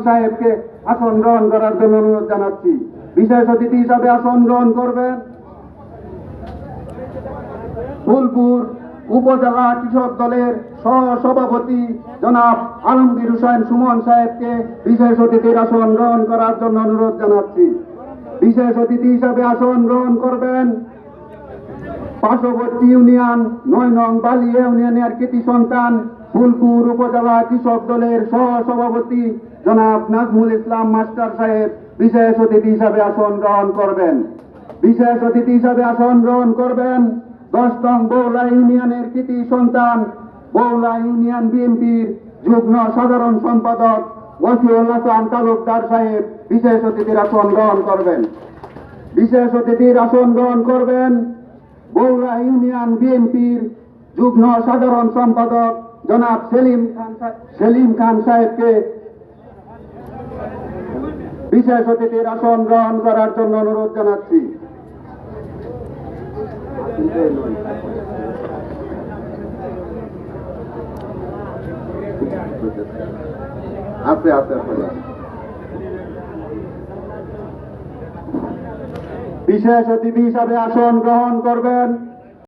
সাহেবকে আসন গ্রহণ করার জন্য অনুরোধ জানাচ্ছি। বিশেষ অতিথি হিসাবে আসন গ্রহণ করবেন ফুলপুর উপজেলা কৃষক দলের সহসভাপতি জনাব আলমগীর হোসেন সুমন সাহেবকে বিশেষ অতিথির আসন গ্রহণ করার জন্য অনুরোধ জানাচ্ছি। বিশেষ অতিথি হিসাবে আসন গ্রহণ করবেন পার্শ্ববর্তী ইউনিয়ন ৯ নং বালিয়া ইউনিয়নের কৃতি সন্তান ফুলপুর উপজেলা কৃষক দলের সহসভাপতি জনাব নাজমুল ইসলাম মাস্টার সাহেব বিশেষ অতিথি হিসাবে আসন গ্রহণ করবেন। বিশেষ অতিথি হিসাবে আসন গ্রহণ করবেন ১০ নং বৌলা ইউনিয়নের কৃতি সন্তান বৌলা ইউনিয়ন বিএনপির যুগ্ম সাধারণ সম্পাদক ওয়াসিউল হাসান তালুকদার সাহেব বিশেষ অতিথির আসন গ্রহণ করবেন। বিশেষ অতিথির আসন গ্রহণ করবেন বৌলা ইউনিয়ন বিএনপির যুগ্ম সাধারণ সম্পাদক জনাব সেলিম খান সাহেবকে বিশেষ অতিথির আসন গ্রহণ করার জন্য অনুরোধ জানাচ্ছি। বিশেষ অতিথি হিসাবে আসন গ্রহণ করবেন